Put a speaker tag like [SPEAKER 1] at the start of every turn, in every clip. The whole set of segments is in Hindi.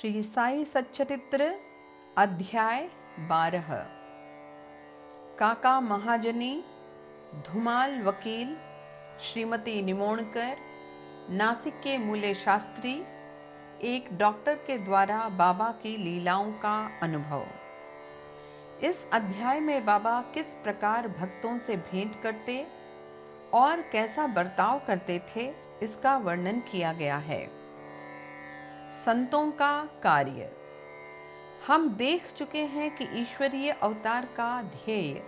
[SPEAKER 1] श्री साई सच्चरित्र अध्याय 12। काका महाजनी, धुमाल वकील, श्रीमती निमोणकर, नासिक के मूले शास्त्री, एक डॉक्टर के द्वारा बाबा की लीलाओं का अनुभव। इस अध्याय में बाबा किस प्रकार भक्तों से भेंट करते और कैसा बर्ताव करते थे, इसका वर्णन किया गया है। संतों का कार्य। हम देख चुके हैं कि ईश्वरीय अवतार का ध्येय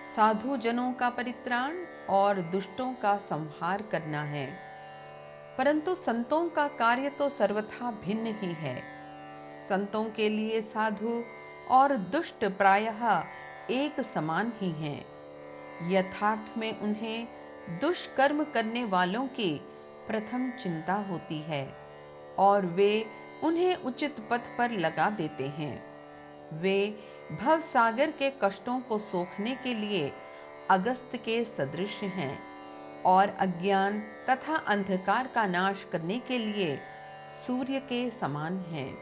[SPEAKER 1] साधु जनों का परित्राण और दुष्टों का संहार करना है, परंतु संतों का कार्य तो सर्वथा भिन्न ही है। संतों के लिए साधु और दुष्ट प्रायः एक समान ही हैं। यथार्थ में उन्हें दुष्कर्म करने वालों की प्रथम चिंता होती है और वे उन्हें उचित पथ पर लगा देते हैं। वे भव सागर के कष्टों को सोखने के लिए अगस्त के सदृश हैं और अज्ञान तथा अंधकार का नाश करने के लिए सूर्य के समान हैं।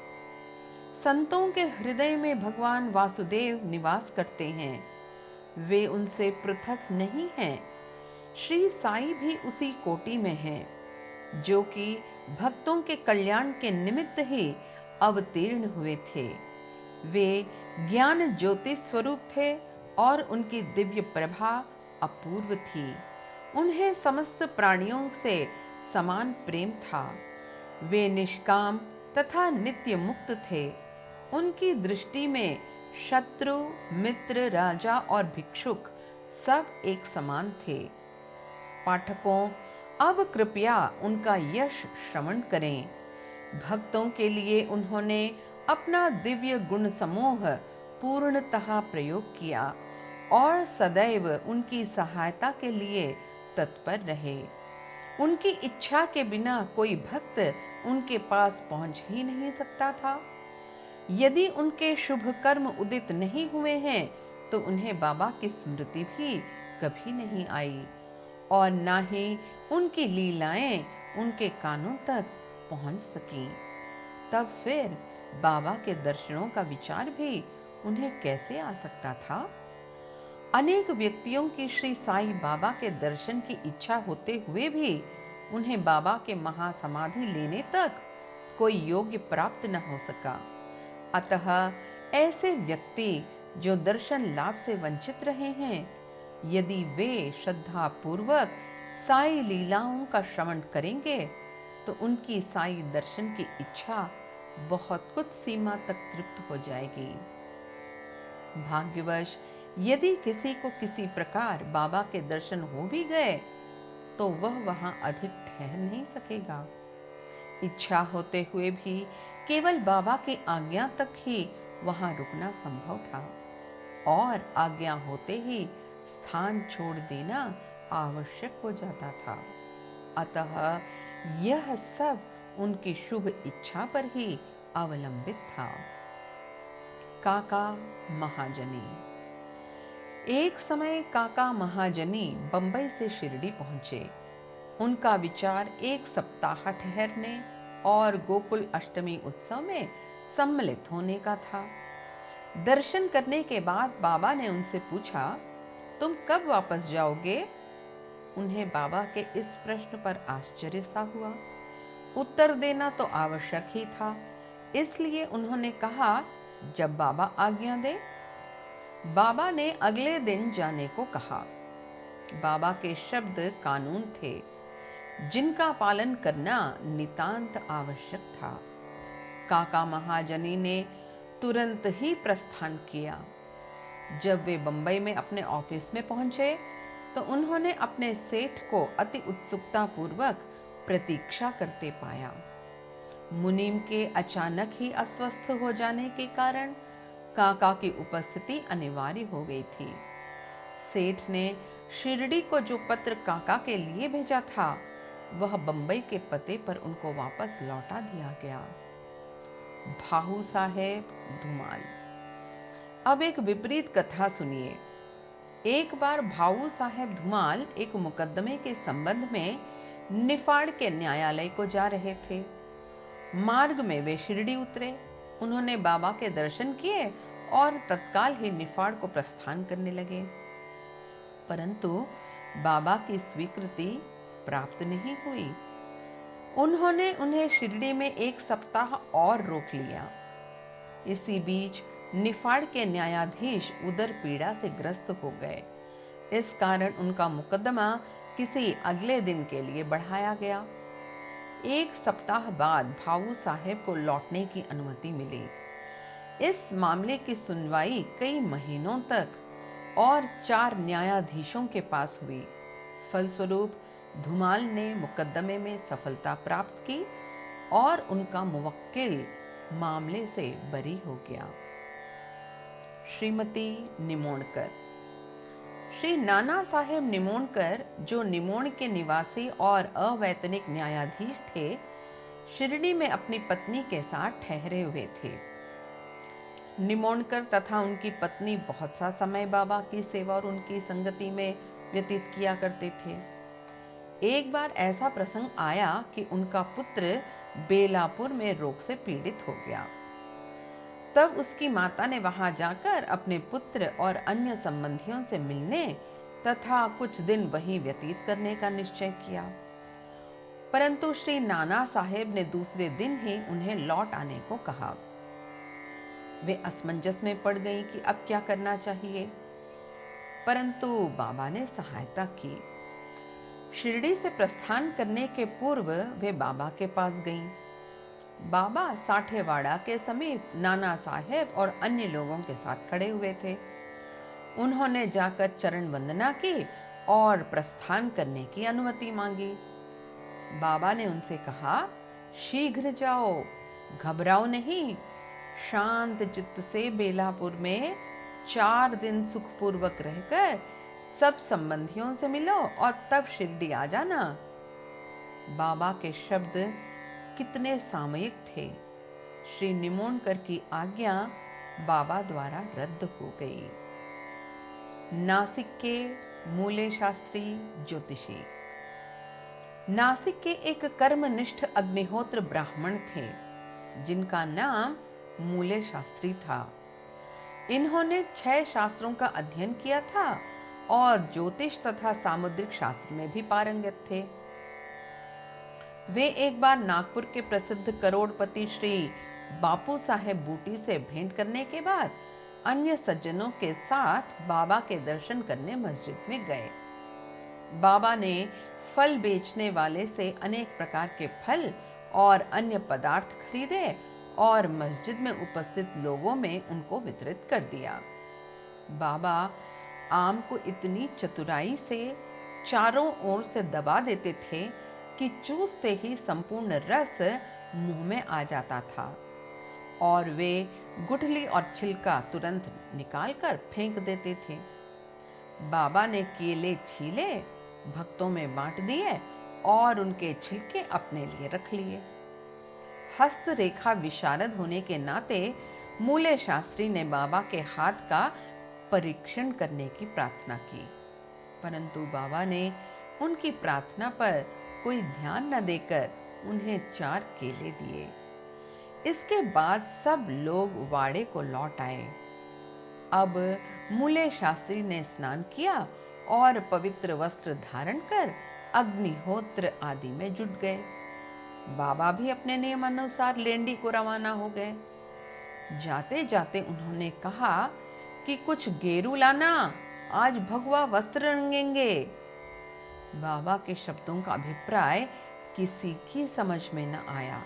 [SPEAKER 1] संतों के हृदय में भगवान वासुदेव निवास करते हैं। वे उनसे पृथक नहीं हैं। श्री साई भी उसी कोटि में हैं, जो कि भक्तों के कल्याण के निमित्त ही अवतीर्ण हुए थे। वे ज्ञान ज्योति स्वरूप थे और उनकी दिव्य प्रभा अपूर्व थी। उन्हें समस्त प्राणियों से समान प्रेम था। वे निष्काम तथा नित्य मुक्त थे। उनकी दृष्टि में शत्रु, मित्र, राजा और भिक्षुक सब एक समान थे। पाठकों, अब कृपया उनका यश श्रवण करें। भक्तों के लिए उन्होंने अपना दिव्य गुण समूह पूर्णतः प्रयोग किया और सदैव उनकी सहायता के लिए तत्पर रहे। उनकी इच्छा के बिना कोई भक्त उनके पास पहुंच ही नहीं सकता था। यदि उनके शुभ कर्म उदित नहीं हुए हैं तो उन्हें बाबा की स्मृति भी कभी नहीं आई और ना ही उनकी लीलाएं उनके कानों तक पहुंच सकी। तब फिर बाबा के दर्शनों का विचार भी उन्हें कैसे आ सकता था? अनेक व्यक्तियों की श्री साई बाबा के दर्शन की इच्छा होते हुए भी उन्हें बाबा के महासमाधि लेने तक कोई योग्य प्राप्त न हो सका। अतः ऐसे व्यक्ति जो दर्शन लाभ से वंचित रहे हैं, यदि वे श्रद्धा पूर्वक साई लीलाओं का श्रवण करेंगे तो उनकी साई दर्शन की इच्छा बहुत कुछ सीमा तक तृप्त हो जाएगी। भाग्यवश यदि किसी को किसी प्रकार बाबा के दर्शन हो भी गए तो वह वहां अधिक ठहर नहीं सकेगा। इच्छा होते हुए भी केवल बाबा की आज्ञा तक ही वहां रुकना संभव था और आज्ञा होते ही स्थान छोड़ देना आवश्यक हो जाता था। अतः यह सब उनकी शुभ इच्छा पर ही अवलंबित था। काका महाजनी। एक समय काका महाजनी बंबई से शिरडी पहुंचे। उनका विचार एक सप्ताह ठहरने और गोकुल अष्टमी उत्सव में सम्मिलित होने का था। दर्शन करने के बाद बाबा ने उनसे पूछा, तुम कब वापस जाओगे? उन्हें बाबा के इस प्रश्न पर आश्चर्य सा हुआ। उत्तर देना तो आवश्यक ही था, इसलिए उन्होंने कहा, जब बाबा आज्ञा दे। बाबा ने अगले दिन जाने को कहा। बाबा के शब्द कानून थे, जिनका पालन करना नितांत आवश्यक था। काका महाजनी ने तुरंत ही प्रस्थान किया। जब वे बंबई में अपने ऑफिस में पहुंचे तो उन्होंने अपने सेठ को अति उत्सुकता पूर्वक प्रतीक्षा करते पाया। मुनीम के अचानक ही अस्वस्थ हो जाने के कारण काका की उपस्थिति अनिवार्य हो गई थी। सेठ ने शिरडी को जो पत्र काका के लिए भेजा था, वह बंबई के पते पर उनको वापस लौटा दिया गया। भाऊ साहेब धुमाल। अब एक विपरीत कथा सुनिए। एक बार भाऊ साहेब धुमाल एक मुकदमे के संबंध में निफाड़ के न्यायालय को जा रहे थे। मार्ग में वे शिरडी उतरे। उन्होंने बाबा के दर्शन किए और तत्काल ही निफाड़ को प्रस्थान करने लगे, परंतु बाबा की स्वीकृति प्राप्त नहीं हुई। उन्होंने उन्हें शिरडी में 1 सप्ताह और रोक लिया। इसी बीच निफाड़ के न्यायाधीश उदर पीड़ा से ग्रस्त हो गए। इस कारण उनका मुकदमा किसी अगले दिन के लिए बढ़ाया गया। 1 सप्ताह बाद भाऊ साहेब को लौटने की अनुमति मिली। इस मामले की सुनवाई कई महीनों तक और 4 न्यायाधीशों के पास हुई। फलस्वरूप धुमाल ने मुकदमे में सफलता प्राप्त की और उनका मुवक्किल मामले से बरी हो गया। श्रीमती निमोणकर। श्री नाना साहेब निमोणकर, जो निमोण के निवासी और अवैतनिक न्यायाधीश थे, शिरडी में अपनी पत्नी के साथ ठहरे हुए थे। निमोणकर तथा उनकी पत्नी बहुत सा समय बाबा की सेवा और उनकी संगति में व्यतीत किया करते थे। एक बार ऐसा प्रसंग आया कि उनका पुत्र बेलापुर में रोग से पीड़ित हो गया। तब उसकी माता ने वहां जाकर अपने पुत्र और अन्य संबंधियों से मिलने तथा कुछ दिन वहीं व्यतीत करने का निश्चय किया, परंतु श्री नाना साहेब ने दूसरे दिन ही उन्हें लौट आने को कहा। वे असमंजस में पड़ गईं कि अब क्या करना चाहिए, परंतु बाबा ने सहायता की। शिरडी से प्रस्थान करने के पूर्व वे बाबा के पास गईं। बाबा साठेवाड़ा के समीप नाना साहेब और अन्य लोगों के साथ खड़े हुए थे। उन्होंने जाकर चरण वंदना की और प्रस्थान करने की अनुमति मांगी। बाबा ने उनसे कहा, शीघ्र जाओ, घबराओ नहीं, शांत चित्त से बेलापुर में 4 दिन सुखपूर्वक रहकर सब संबंधियों से मिलो और तब शिरडी आ जाना। बाबा के शब्द कितने सामयिक थे। श्री निमोणकर की आज्ञा बाबा द्वारा रद्द हो गई। नासिक के मूले शास्त्री ज्योतिषी। नासिक के एक कर्मनिष्ठ अग्निहोत्र ब्राह्मण थे, जिनका नाम मूले शास्त्री था। इन्होंने 6 शास्त्रों का अध्ययन किया था और ज्योतिष तथा सामुद्रिक शास्त्र में भी पारंगत थे। वे एक बार नागपुर के प्रसिद्ध करोड़पति श्री बापू साहेब बूटी से भेंट करने के बाद अन्य सज्जनों के साथ बाबा के दर्शन करने मस्जिद में गए। बाबा ने फल बेचने वाले से अनेक प्रकार के फल और अन्य पदार्थ खरीदे और मस्जिद में उपस्थित लोगों में उनको वितरित कर दिया। बाबा आम को इतनी चतुराई से चारों ओर से दबा देते थे कि चूसते ही संपूर्ण रस मुंह में आ जाता था और वे गुठली और छिलका तुरंत निकालकर फेंक देते थे। बाबा ने केले छीले, भक्तों में बांट दिए और उनके छिलके अपने लिए रख लिए। हस्तरेखा विशारद होने के नाते मूले शास्त्री ने बाबा के हाथ का परीक्षण करने की प्रार्थना की, परंतु बाबा ने उनकी प्रार्थना पर कोई ध्यान न देकर उन्हें 4 केले दिए। इसके बाद सब लोग वाड़े को लौट आए। अब मूले शास्त्री ने स्नान किया और पवित्र वस्त्र धारण कर अग्निहोत्र आदि में जुट गए। बाबा भी अपने नियमानुसार लेंडी को रवाना हो गए। जाते जाते उन्होंने कहा कि कुछ गेरू लाना, आज भगवा वस्त्र रंगेंगे। बाबा के शब्दों का अभिप्राय किसी की समझ में न आया।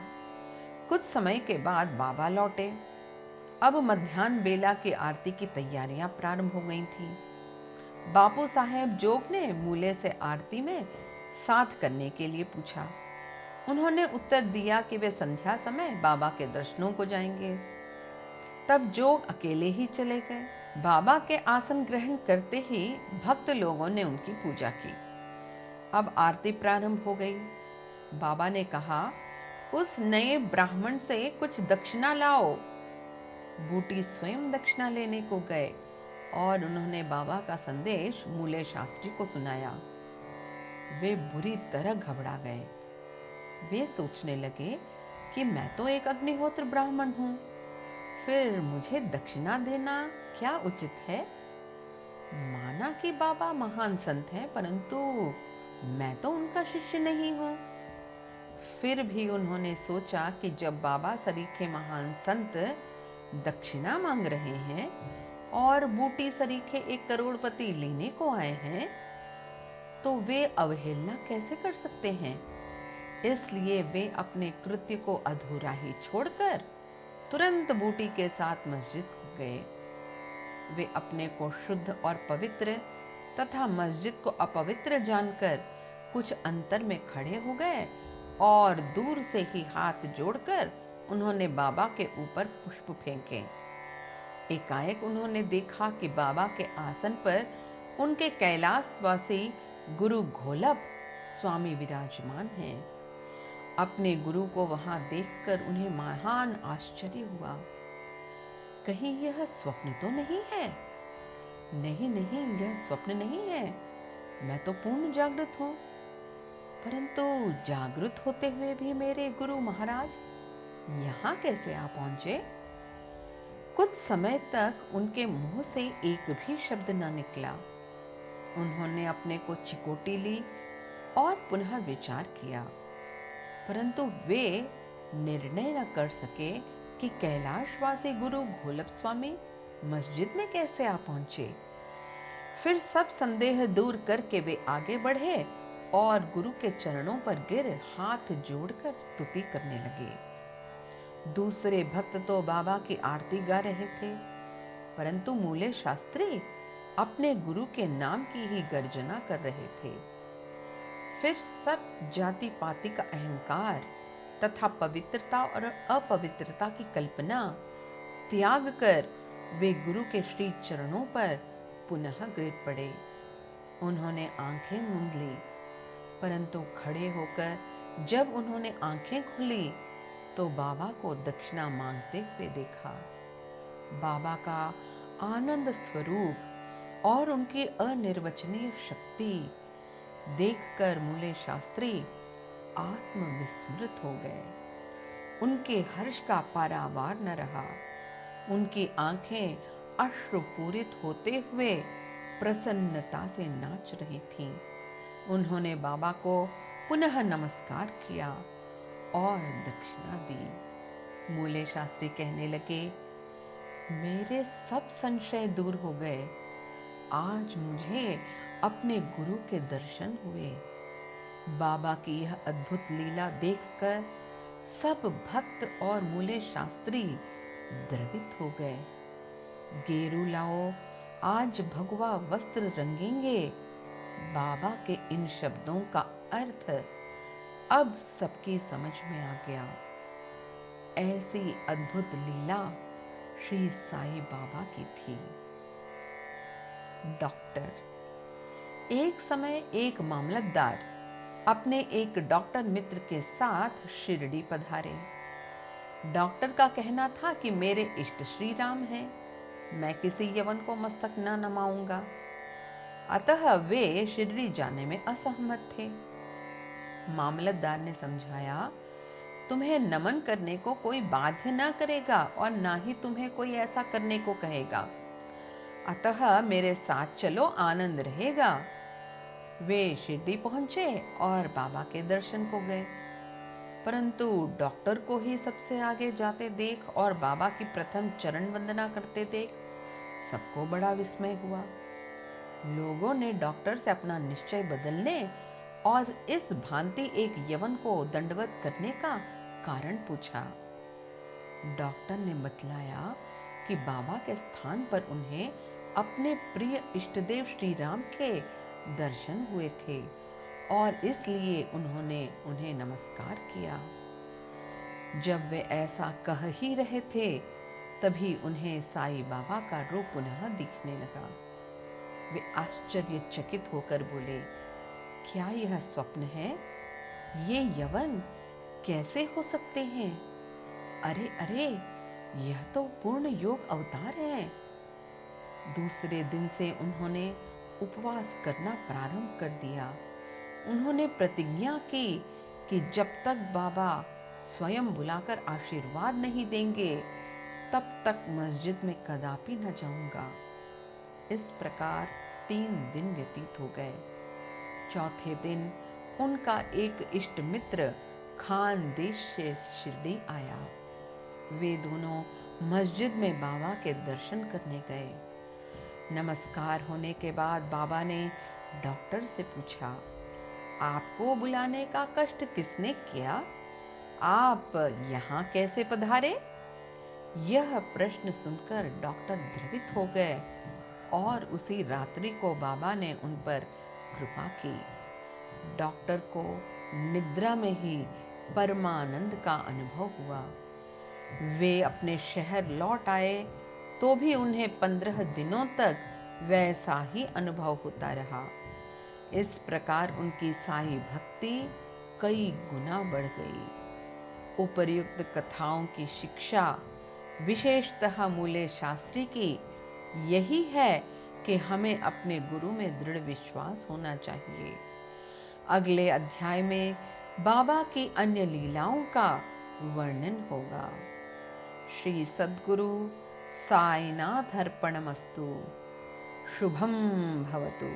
[SPEAKER 1] कुछ समय के बाद बाबा लौटे। अब मध्याह्न बेला की आरती की तैयारियां प्रारंभ हो गई थी। बापू साहेब जोग ने मूले से आरती में साथ करने के लिए पूछा। उन्होंने उत्तर दिया कि वे संध्या समय बाबा के दर्शनों को जाएंगे। तब जोग अकेले ही चले गए। बाबा के आसन ग्रहण करते ही भक्त लोगों ने उनकी पूजा की। अब आरती प्रारंभ हो गई। बाबा ने कहा, उस नए ब्राह्मण से कुछ दक्षिणा लाओ। बूटी स्वयं दक्षिणा लेने को गए और उन्होंने बाबा का संदेश मूले शास्त्री को सुनाया। वे बुरी तरह घबरा गए। वे सोचने लगे कि मैं तो एक अग्निहोत्र ब्राह्मण हूं, फिर मुझे दक्षिणा देना क्या उचित है? माना कि बाबा महान संत हैं, परंतु मैं तो उनका शिष्य नहीं हूं। फिर भी उन्होंने सोचा कि जब बाबा सरीखे महान संत दक्षिणा मांग रहे हैं और बूटी सरीखे एक करोड़पति लेने को आए हैं, तो वे अवहेलना कैसे कर सकते हैं। इसलिए वे अपने कृत्य को अधूरा ही छोड़कर तुरंत बूटी के साथ मस्जिद को गए। वे अपने को शुद्ध और पवित्र तथा मस्जिद को अपवित्र जानकर कुछ अंतर में खड़े हो गए और दूर से ही हाथ जोड़कर उन्होंने बाबा के ऊपर पुष्प फेंके। एकाएक उन्होंने देखा कि बाबा के आसन पर उनके कैलाशवासी गुरु घोलप स्वामी विराजमान हैं। अपने गुरु को वहां देखकर उन्हें महान आश्चर्य हुआ। कहीं यह स्वप्न तो नहीं है? नहीं नहीं, यह स्वप्न नहीं है। मैं तो पूर्ण जागृत हूं। परंतु जागृत होते हुए भी मेरे गुरु महाराज यहां कैसे आ पहुंचे? कुछ समय तक उनके मुंह से एक भी शब्द न निकला। उन्होंने अपने को चिकोटी ली और पुनः विचार किया, परंतु वे निर्णय न कर सके कि कैलाशवासी गुरु घोलप स्वामी मस्जिद में कैसे आ पहुंचे। फिर सब संदेह दूर करके वे आगे बढ़े और गुरु के चरणों पर गिर हाथ जोड़कर स्तुति करने लगे। दूसरे भक्त तो बाबा की आरती गा रहे थे, परंतु मूले शास्त्री अपने गुरु के नाम की ही गर्जना कर रहे थे। फिर सब जाति पाति का अहंकार तथा पवित्रता और अपवित्रता की कल्पना त्याग कर वे गुरु के श्री चरणों पर पुनः गिर पड़े। उन्होंने आंखें मूंद ली, परंतु खड़े होकर जब उन्होंने आंखें खोली तो बाबा को दक्षिणा मांगते हुए देखा। बाबा का आनंद स्वरूप और उनकी अनिर्वचनीय शक्ति देखकर मूले शास्त्री आत्मविस्मृत हो गए। उनके हर्ष का पारावार न रहा। उनकी आंखें अश्रुपूरित होते हुए प्रसन्नता से नाच रही थीं। उन्होंने बाबा को पुनः नमस्कार किया और दक्षिणा दी। मूले शास्त्री कहने लगे, मेरे सब संशय दूर हो गए। आज मुझे अपने गुरु के दर्शन हुए। बाबा की यह अद्भुत लीला देखकर सब भक्त और मूले शास्त्री द्रवित हो गए। गेरू लाओ, आज भगवा वस्त्र रंगेंगे। बाबा के इन शब्दों का अर्थ अब सबकी समझ में आ गया। ऐसी अद्भुत लीला श्री साईं बाबा की थी। डॉक्टर। एक समय एक मामलतदार अपने एक डॉक्टर मित्र के साथ शिरडी पधारे। डॉक्टर का कहना था कि मेरे इष्ट श्री राम हैं, मैं किसी यवन को मस्तक न नमाऊंगा। अतः वे शिरडी जाने में असहमत थे। मामलतदार ने समझाया, तुम्हें नमन करने को कोई बाध्य न करेगा और ना ही तुम्हें कोई ऐसा करने को कहेगा, अतः मेरे साथ चलो, आनंद रहेगा। वे शिरडी पहुंचे और बाबा के दर्शन को गए, परंतु डॉक्टर को ही सबसे आगे जाते देख और बाबा की प्रथम चरण वंदना करते देख सबको बड़ा विस्मय हुआ। लोगों ने डॉक्टर से अपना निश्चय बदलने और इस भांति एक यवन को दंडवत करने का कारण पूछा। डॉक्टर ने बतलाया कि बाबा के स्थान पर उन्हें अपने प्रिय इष्टदेव श्री राम के दर्शन हुए थे और इसलिए उन्होंने उन्हें नमस्कार किया। जब वे ऐसा कह ही रहे थे, तभी उन्हें साईं बाबा का रूप पुनः दिखने लगा। वे आश्चर्यचकित होकर बोले, क्या यह स्वप्न है? ये यवन कैसे हो सकते हैं? अरे अरे, यह तो पूर्ण योग अवतार है। दूसरे दिन से उन्होंने उपवास करना प्रारंभ कर दिया। उन्होंने प्रतिज्ञा की कि जब तक बाबा स्वयं बुलाकर आशीर्वाद नहीं देंगे, तब तक मस्जिद में कदापि न जाऊंगा। इस प्रकार 3 दिन व्यतीत हो गए। चौथे दिन उनका एक इष्ट मित्र खानदेश से शिरडी आया। वे दोनों मस्जिद में बाबा के दर्शन करने गए। नमस्कार होने के बाद बाबा ने डॉक्टर से पूछा, आपको बुलाने का कष्ट किसने किया? आप यहाँ कैसे पधारे? यह प्रश्न सुनकर डॉक्टर द्रवित हो गए और उसी रात्रि को बाबा ने उन पर कृपा की। डॉक्टर को निद्रा में ही परमानंद का अनुभव हुआ। वे अपने शहर लौट आए तो भी उन्हें 15 दिनों तक वैसा ही अनुभव होता रहा। इस प्रकार उनकी साई भक्ति कई गुना बढ़ गई। उपर्युक्त कथाओं की शिक्षा विशेषतः मूले शास्त्री की यही है कि हमें अपने गुरु में दृढ़ विश्वास होना चाहिए। अगले अध्याय में बाबा की अन्य लीलाओं का वर्णन होगा। श्री सद्गुरु साईनाथ अर्पणमस्तु। शुभम भवतु।